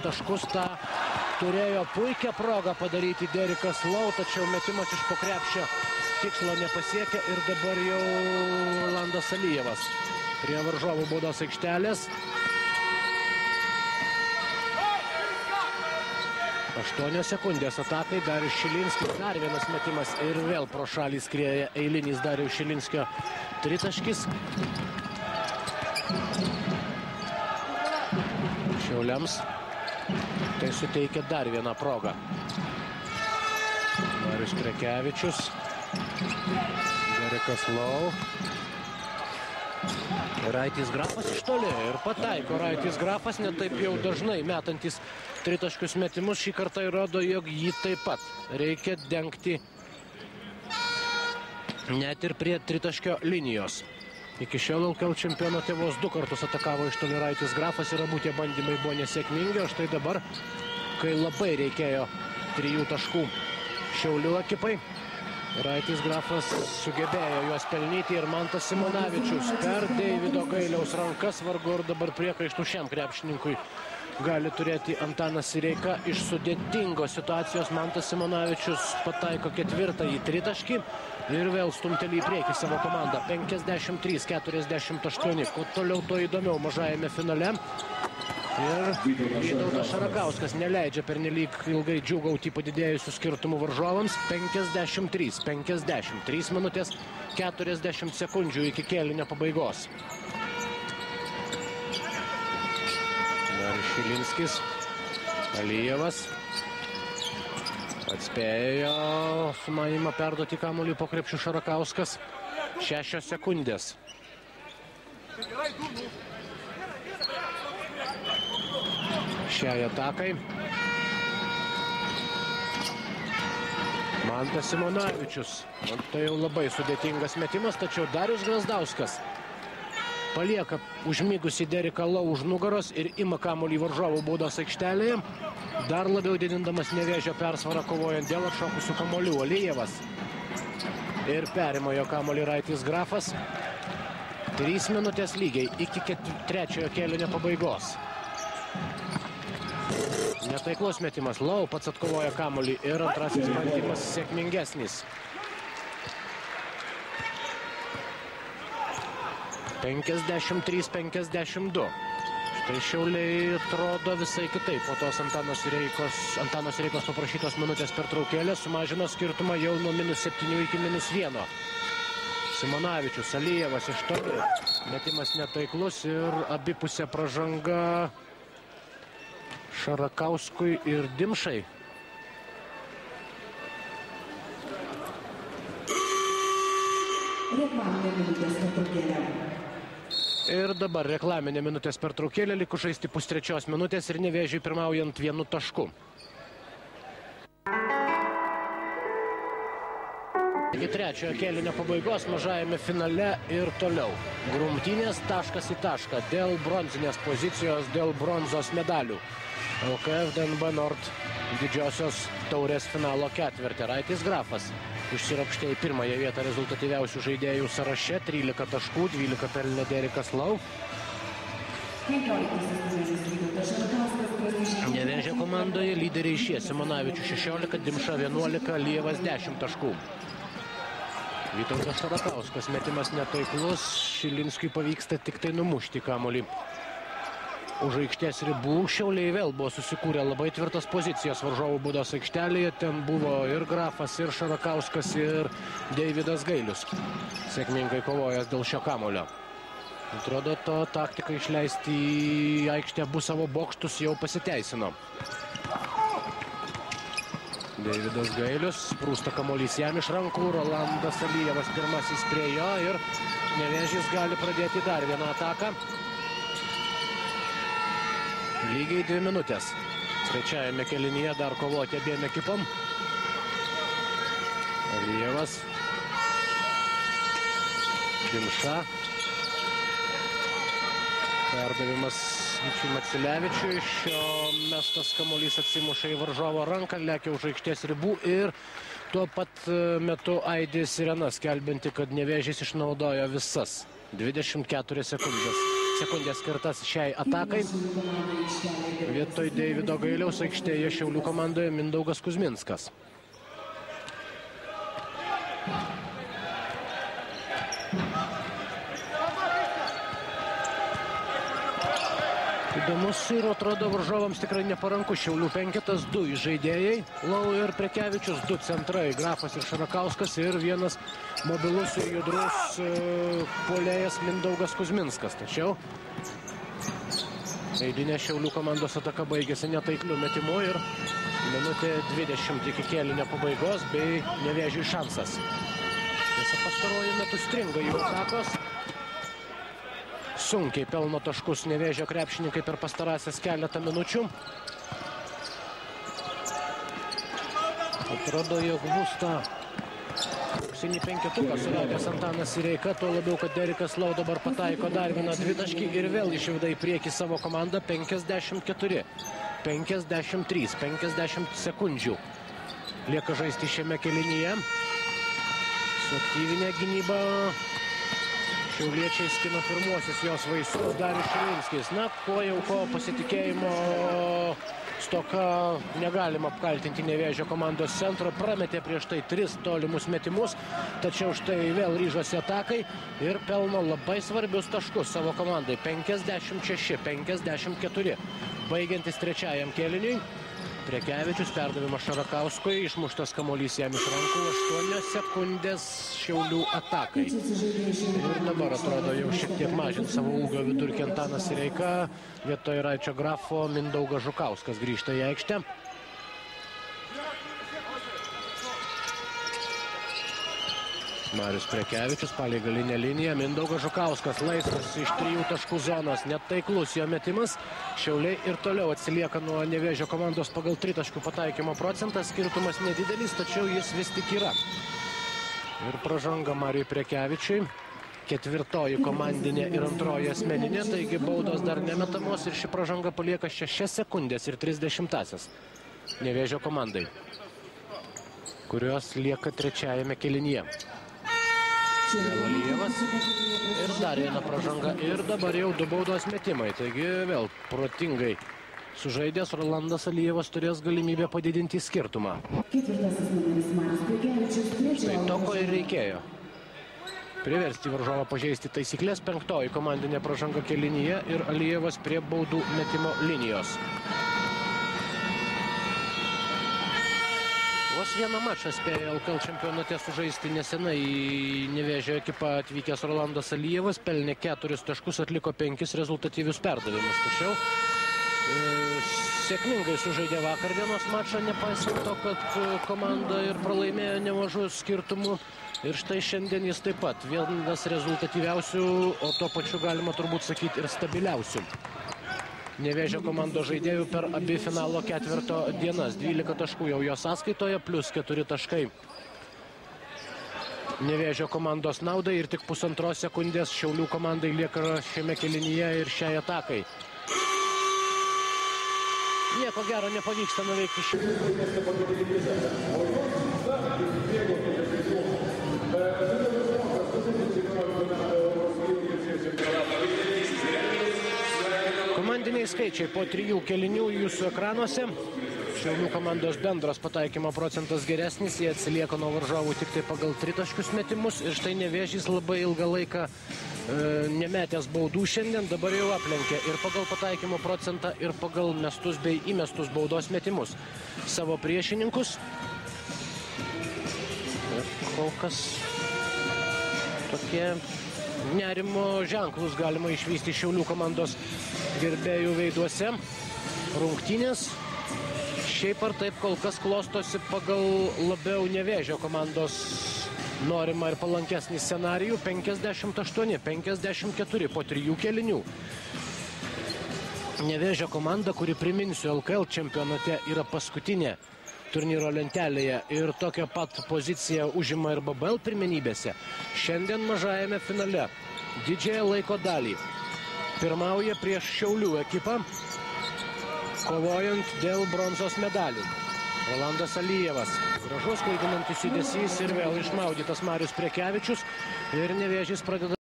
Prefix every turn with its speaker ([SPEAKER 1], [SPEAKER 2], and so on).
[SPEAKER 1] taškus. Ta turėjo puikią progą padaryti Derikas Lau, tačiau metimas iš po krepšio tikslo nepasiekė ir dabar jau Rolandas Alijevas prie varžovų baudos aikštelės. 8 sekundės atakai, Darius Šilinskis, dar vienas metimas ir vėl pro šalį skrieja eilinis Dariaus Šilinskio tritaškis. Šiauliams tai suteikia dar vieną progą. Marius Krekevičius, Derikas Lau. Raitis Grafas iš toli ir pataiko. Raitis Grafas netaip jau dažnai metantis tritaškius metimus. Šį kartą įrodo, jog jį taip pat reikia dengti net ir prie tritaškio linijos. Iki šiol LKL čempionate vos 2 kartus atakavo iš toli Raitis Grafas ir abu tie bandymai buvo nesėkmingi. O štai dabar, kai labai reikėjo 3 taškų Šiaulių ekipai, Raitis Grafas sugebėjo juos pelnyti ir Mantas Simonavičius per Deivido Gailiaus rankas. Vargu ar dabar priekaištų šiam krepšininkui gali turėti Antanas Sireika. Iš sudėtingos situacijos Mantas Simonavičius pataiko 4-ąjį tritaškį ir vėl stumteli į priekį savo komandą. 53-48. Kuo toliau, tuo įdomiau mažajame finale. Ir Vytautas Šarakauskas neleidžia pernelyg ilgai džiūgauti padidėjusių skirtumų varžovams. 53-50. 3 minutės 40 sekundžių iki kėlinio pabaigos. Darius Šilinskis, Alijevas atspėjo sumanymą perduoti kamuolį po krepšiu Šarakauskas. 6 sekundės. Šiai atakai. Mantas Simonavičius. Tai jau labai sudėtingas metimas, tačiau Darius Grazdauskas palieka užmygusį Deriką Lau už nugaros ir ima kamuolį varžovų baudos aikštelėje, dar labiau didindamas Nevėžio persvarą kovojant dėl atšokusių kamuolių. Alijevas ir perima jo kamuolį Raitis Grafas. 3 minutės lygiai iki 3-ojo kėlinio pabaigos. Netaiklus metimas. Lau pats atkovoja kamuolį ir antrasis bandymas sėkmingesnis. 53-52. Štai Šiauliai atrodo visai kitaip. Po tos Antano Sireikos paprašytos minutės pertraukėlės sumažino skirtumą jau nuo -7 iki -1. Simonavičius, Alijevas iš toli. Metimas netaiklus ir abipusė pražanga Šarakauskui ir Dimšai. Ir dabar reklaminė minutės pertraukėlė, likus žaisti pus-3 minutės ir Nevėžiui pirmaujant 1 tašku. Iki 3-ojo kėlinio pabaigos mažajame finale ir toliau. Grumtynės taškas į tašką dėl bronzinės pozicijos, dėl bronzos medalių. LKF DNB Nord didžiosios taurės finalo ketvirtį. Raitis Grafas užsiropštė į 1-ąją vietą rezultatyviausių žaidėjų sąraše. 13 taškų, 12 pelnė Derikas Lau. Nevėžio komandoje lyderiai šie: Simonavičius 16, Dimša 11, Alijevas 10 taškų. Vytautas Šarakauskas metimas netaiklus, Šilinskiui pavyksta tik tai numušti kamuolį už aikštės ribų. Šiauliai vėl buvo susikūrę labai tvirtas pozicijas varžovų baudos aikštelėje. Ten buvo ir Grafas, ir Šarakauskas, ir Deividas Gailius sėkmingai kovojęs dėl šio kamuolio. Atrodo, to taktika išleisti į aikštę abu savo bokštus jau pasiteisino. Deividas Gailius, sprūsta kamuolys jam iš rankų, Rolandas Alijevas pirmasis prie jo ir Nevėžis gali pradėti dar vieną ataką. Lygiai 2 minutės. Trečiajame kėlinyje dar kovoti abiem ekipom. Alijevas. Dimša. Perdavimas Vyčiui Macilevičiui. Šio mestas kamuolys atsimuša į varžovo ranką, lekia už aikštės ribų ir tuo pat metu aidi sirena, skelbianti, kad Nevėžis išnaudojo visas 24 sekundės sekundės skirtas šiai atakai. Vietoj Deivido Gailiaus aikštėje Šiaulių komandoje Mindaugas Kuzminskas. Įdomus ir atrodo varžovams tikrai neparanku. Šiaulių penketas, 2 žaidėjai, Lau ir Prekevičius, 2 centrai, Grafas ir Šarakauskas ir vienas mobilus ir judrus puolėjas Mindaugas Kuzminskas. Tačiau eidinė Šiaulių komandos ataka baigėsi netaikliu metimu ir minutė 20 iki kėlinio pabaigos bei Nevėžiui šansas. Tiesa, pastaruoju metu stringa jų atakos. Sunkiai pelno taškus Nevėžio krepšininkai per pastarąsias keletą minučių. Atrodo, jog bus tą auksinį penketuką suradęs Antanas Sireika, tuo labiau, kad Derikas Lau dabar pataiko dar vieną dvitaškį ir vėl išveda į priekį savo komandą 54, 53, 50 sekundžių. Lieka žaisti šiame kėlinyje. Suaktyvinė gynyba. Šiauliečiai skina pirmuosius jos vaisius. Darius Širvinskis. Na, ko pasitikėjimo stoka negalima apkaltinti Nevėžio komandos centro. Prametė prieš tai 3 tolimus metimus, tačiau štai vėl ryžosi atakai ir pelno labai svarbius taškus savo komandai. 56, 54. Baigiantis trečiajam kėliniui. Prekevičius, perdavimas Šarakauskui, išmuštas kamuolys jam iš rankų, 8 sekundės Šiaulių atakai. Ir dabar atrodo jau šiek tiek mažint savo ūgio vidurkį Antanas Sireika, vietoj Raičio Grafo Mindaugas Žukauskas grįžta į aikštę. Marius Prekevičius palei galinę liniją, Mindaugas Žukauskas laisvas iš 3 taškų zonos, netaiklus jo metimas. Šiauliai ir toliau atsilieka nuo Nevėžio komandos pagal 3 taškų pataikymo procentą, skirtumas nedidelis, tačiau jis vis tik yra. Ir pražanga Mariui Prekevičiui, 4 komandinė ir 2 asmeninė, taigi baudos dar nemetamos ir ši pražanga palieka 6 sekundės ir 30 Nevėžio komandai, kurios lieka trečiajame kėlinyje. Vėl Alijevas ir dar viena pražanga ir dabar jau 2 baudos metimai, taigi vėl protingai sužaidęs Rolandas Alijevas turės galimybę padidinti skirtumą. Štai to, ko ir reikėjo. Priversti varžovą pažeisti taisyklės, 5 komandinė pražanga kėlinyje ir Alijevas prie baudų metimo linijos. Vos vieną mačą spėjo LKL čempionate sužaisti nesenai į Nevėžio ekipą atvykęs Rolandas Alijevas, pelnė 4 taškus, atliko 5 rezultatyvius perdavimus. Tačiau sėkmingai sužaidė vakar dienos mačą, nepaisant to, kad komanda ir pralaimėjo nemažų skirtumų. Ir štai šiandien jis taip pat vienas rezultatyviausių, o tuo pačiu galima turbūt sakyti ir stabiliausių Nevėžio komandos žaidėjų per abi finalo ketvirto dienas. 12 taškų jau jo sąskaitoje, plus 4 taškai Nevėžio komandos naudai ir tik 1,5 sekundės Šiaulių komandai lieka šiame kėlinyje ir šiai atakai. Nieko gero nepavyksta nuveikti komandiniai skaičiai po 3 kėlinių jūsų ekranuose. Šiaulių komandos bendras pataikymo procentas geresnis, jie atsilieka nuo varžovų tik tai pagal 3 taškus metimus. Ir štai Nevėžys labai ilgą laiką nemetęs baudų šiandien, dabar jau aplenkė ir pagal pataikymo procentą, ir pagal mestus bei įmestus baudos metimus savo priešininkus. Ir kol kas tokie nerimo ženklus galima išvysti Šiaulių komandos gerbėjų veiduose. Rungtynės šiaip ar taip kol kas klostosi pagal labiau Nevėžio komandos norimą ir palankesnį scenarijų. 58-54 po 3 kėlinių. Nevėžio komanda, kuri, priminsiu, LKL čempionate yra paskutinė turnyro lentelėje ir tokią pat poziciją užima ir BBL pirmenybėse. Šiandien mažajame finale didžiąją laiko dalį pirmauja prieš Šiaulių ekipą, kovojant dėl bronzos medalių. Rolandas Alijevas. Gražus klaidinantis judesys ir vėl išmaudytas Marius Prekevičius. Ir Nevėžys pradeda